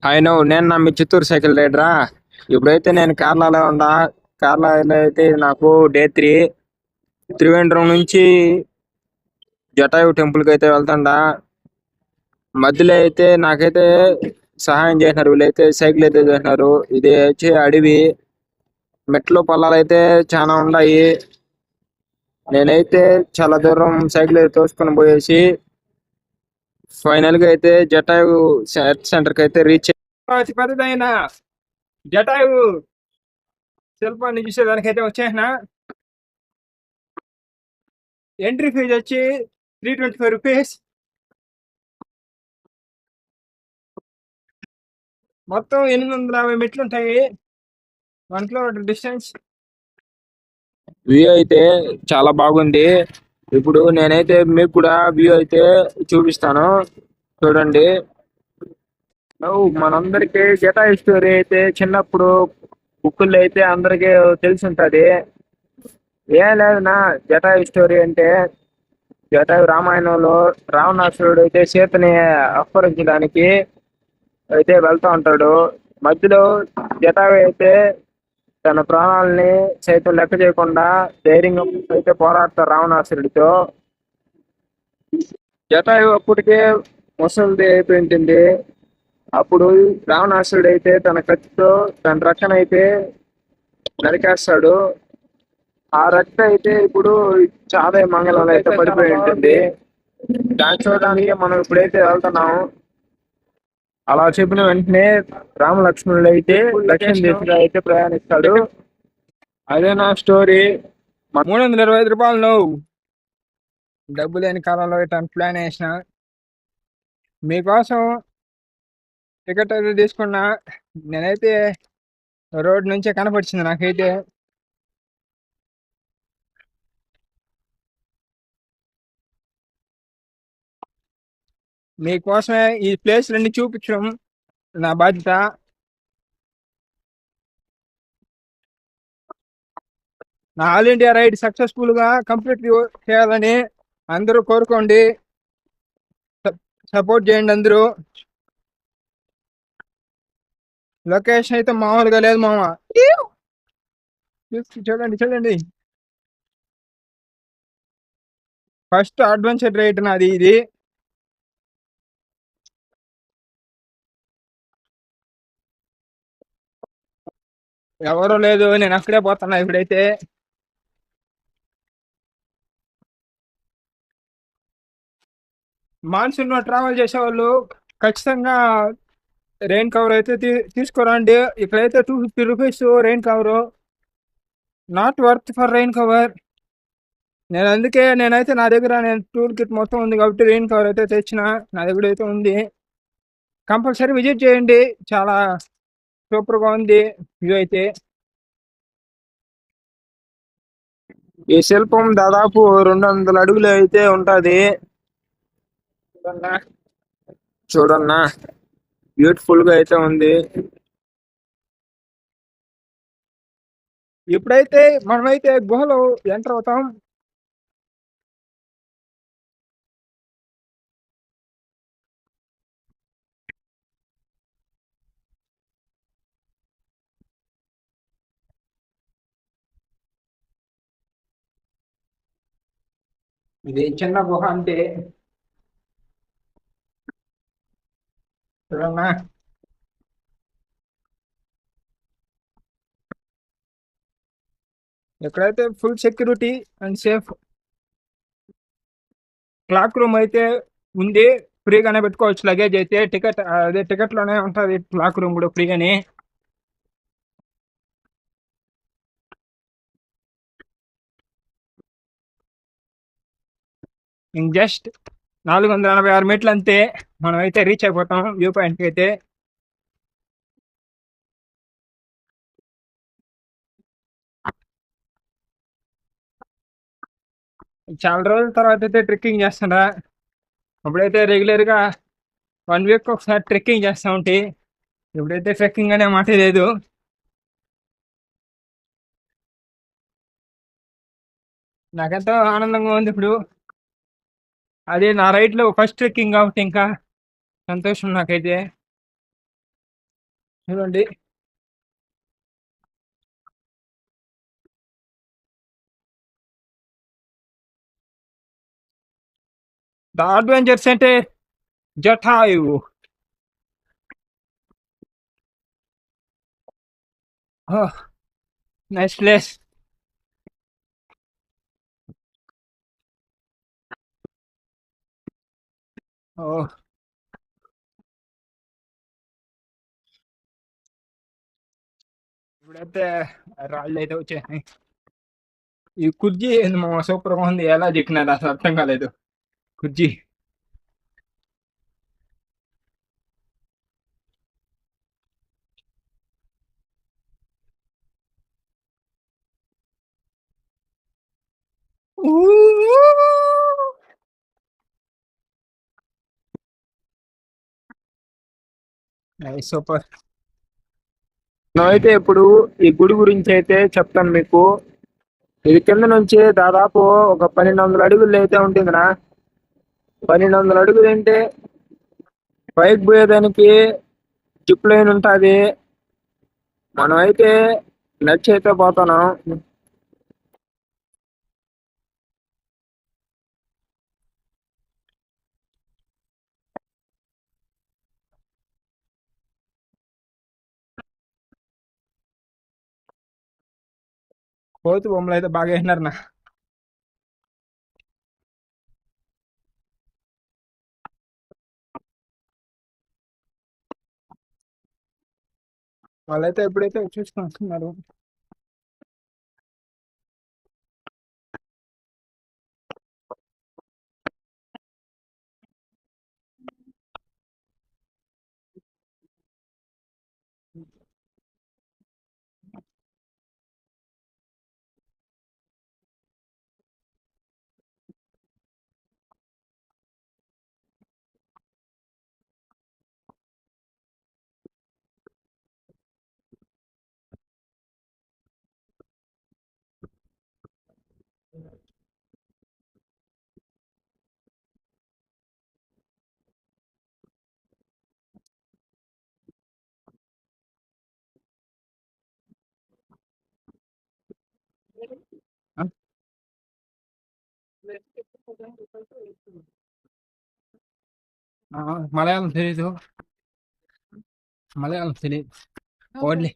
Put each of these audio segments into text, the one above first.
ఆయన నేను మీ చిత్తూరు సైకిల్ రైడరా. ఇప్పుడైతే నేను కేరళలో ఉండా. కేరళలో అయితే నాకు డే 3 త్రివేంద్రం నుంచి జటాయు టెంపుల్ కి అయితే వెళ్తాండా. మధ్యలో అయితే నాకైతే సహాయం చేసినారు, వీళ్ళైతే సైకిల్ అయితే చేసినారు. ఇది వచ్చి అడవి, మెట్లు పల్లాలు అయితే చాలా ఉన్నాయి. నేనైతే చాలా దూరం సైకిల్ అయితే తోసుకొని పోయేసి ఫైనల్ గా అయితే జటాయు సెంటర్ కి అయితే రీచ్ అతి పెద్దదైన జటాయు శిల్పాన్ని చూసేదానికైతే వచ్చేసిన. ఎంట్రీ ఫీజు వచ్చి 325 రూపీస్. మొత్తం 850 మెట్లు ఉంటాయి, 1 కిలోమీటర్ డిస్టెన్స్. వ్యూ అయితే చాలా బాగుంది. ఇప్పుడు నేనైతే మీకు కూడా వ్యూ అయితే చూపిస్తాను, చూడండి. మనందరికి జటాయు స్టోరీ అయితే చిన్నప్పుడు బుక్కుల్లో అయితే అందరికీ తెలిసి ఉంటది. ఏం లేదు నా, జటాయు స్టోరీ అంటే జటాయు రామాయణంలో రావణాసురుడు అయితే సీతని అపహరించడానికి అయితే వెళ్తా ఉంటాడు. మధ్యలో జటాయు అయితే తన ప్రాణాలని సైతం లెక్క చేయకుండా ధైర్యంగా అయితే పోరాడతారు రావణాసురుడితో. జటాయు అప్పటికే ముసలిది అయిపోయింటుంది. అప్పుడు రావణాసురుడు అయితే తన కత్తితో తన రక్కన అయితే నరికేస్తాడు. ఆ రక్త అయితే ఇప్పుడు చాలా మంగళంలో అయితే పడిపోయి ఉంటుంది. దాన్ని చూడడానికి మనం ఇప్పుడైతే వెళ్తున్నాం. అలా చెప్పిన వెంటనే రామలక్ష్మణుడు అయితే దక్షిణ దిశగా అయితే ప్రయాణిస్తాడు. అదే నా స్టోరీ. 325 రూపాయలు డబ్బు లేని కాలంలో ఇట్లా ప్లాన్ వేసిన. మీకోసం టికెట్ అయితే తీసుకున్నా. నేనైతే రోడ్ నుంచే కనపడిచింది నాకైతే. మీకోసమే ఈ ప్లేస్లన్నీ చూపించడం నా బాధ్యత. నా ఆల్ ఇండియా రైడ్ సక్సెస్ఫుల్ గా కంప్లీట్ చేయాలని అందరూ కోరుకోండి, సపోర్ట్ చేయండి అందరూ. లొకేషన్ అయితే మామూలుగా లేదు మామ. చూడండి చూడండి, ఫస్ట్ అడ్వెంచర్ రైడ్ నాది ఇది. ఎవరో లేదు, నేను అక్కడే పోతున్నా ఇప్పుడైతే. మాన్సూన్ లో ట్రావెల్ చేసే వాళ్ళు ఖచ్చితంగా రెయిన్ కవర్ అయితే తీసుకోరండి. ఇక్కడైతే 250 rupees rain cover, not worth for rain cover. నేనైతే నా దగ్గర టూల్ కిట్ మొత్తం ఉంది కాబట్టి రెయిన్ కవర్ అయితే తెచ్చిన, నా దగ్గర అయితే ఉంది. కంపల్సరీ విజిట్ చేయండి, చాలా సూపర్గా ఉంది వ్యూ అయితే. ఈ శిల్పం దాదాపు 200 అడుగులు అయితే ఉంటది. చూడన్నా బ్యూటిఫుల్ గా అయితే ఉంది. ఇప్పుడైతే మనమైతే గుహలో ఎంటర్ అవుతాం. ఇది చిన్న గుహ అంటే చూడన్నా. ఇక్కడైతే full security and safe. Clock room అయితే ఉంది, ఫ్రీగానే పెట్టుకోవచ్చు లగేజ్ అయితే. అదే టికెట్ లోనే ఉంటుంది క్లాక్ రూమ్ కూడా ఫ్రీగానే. ఇంక జస్ట్ 486 మీటర్లు అంతే, మనం అయితే రీచ్ అయిపోతాం వ్యూ పాయింట్కి అయితే. చాలా రోజుల తర్వాత అయితే ట్రెక్కింగ్ చేస్తున్నా. అప్పుడైతే రెగ్యులర్గా 1 వీక్ ఒకసారి ట్రెక్కింగ్ చేస్తూ ఉంటే, ఇప్పుడైతే ట్రెక్కింగ్ అనే మాట లేదు. నాకెంతో ఆనందంగా ఉంది ఇప్పుడు. అదే నా రైడ్లో ఫస్ట్ ట్రెక్కింగ్ కాబట్టి ఇంకా సంతోషం నాకైతే. చూడండి. The adventure centre Jatayu. Nice place. ఇప్పుడైతే రాళ్ళు అయితే వచ్చాయి. ఈ కుర్జీ ఏంది మా సూపర్ గా ఉంది, ఎలా చెక్కినారు అసలు అర్థం కాలేదు కుర్జీ. సూపర్. నేనైతే ఇప్పుడు ఈ గుడి గురించి అయితే చెప్తాను మీకు. ఇది కింద నుంచి దాదాపు ఒక 1200 అడుగులు అయితే ఉంటుందినా. 1200 అడుగులు అంటే పైకి పోయేదానికి జిప్ లైన్ ఉంటుంది. మనం అయితే నడిచి అయితే పోతున్నాం. కోతి బొమ్మలు అయితే బాగా వేసినారు నా. వాళ్ళైతే ఎప్పుడైతే చూసుకుంటున్నారు. మలయాళం తెలీదు, మలయాళం తెలియదు ఓన్లీ.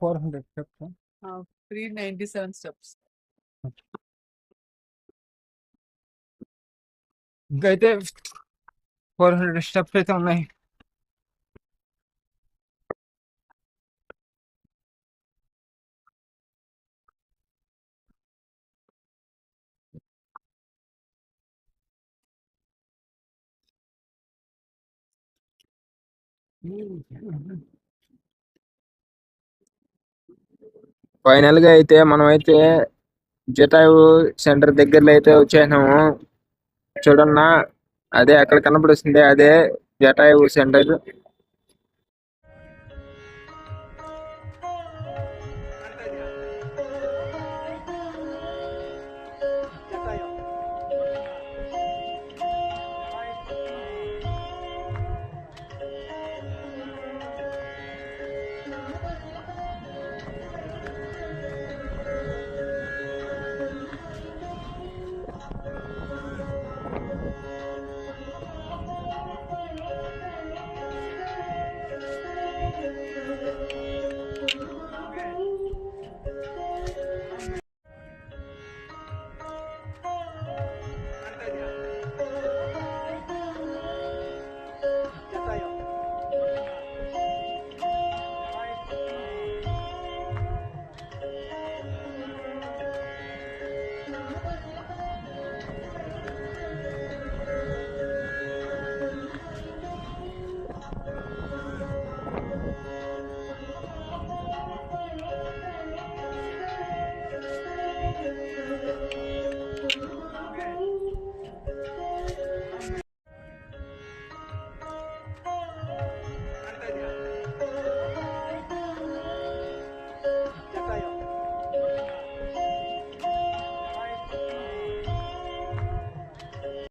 400 steps. 397 steps. ఇంకైతే 400 స్టెప్స్ అయితే ఉన్నాయి. ఫైనల్ గా అయితే మనం అయితే జటాయు సెంటర్ దగ్గరలో అయితే వచ్చేసాము. చూడన్నా, అదే అక్కడ కనపడుస్తుంది, అదే జటాయు సెంటర్.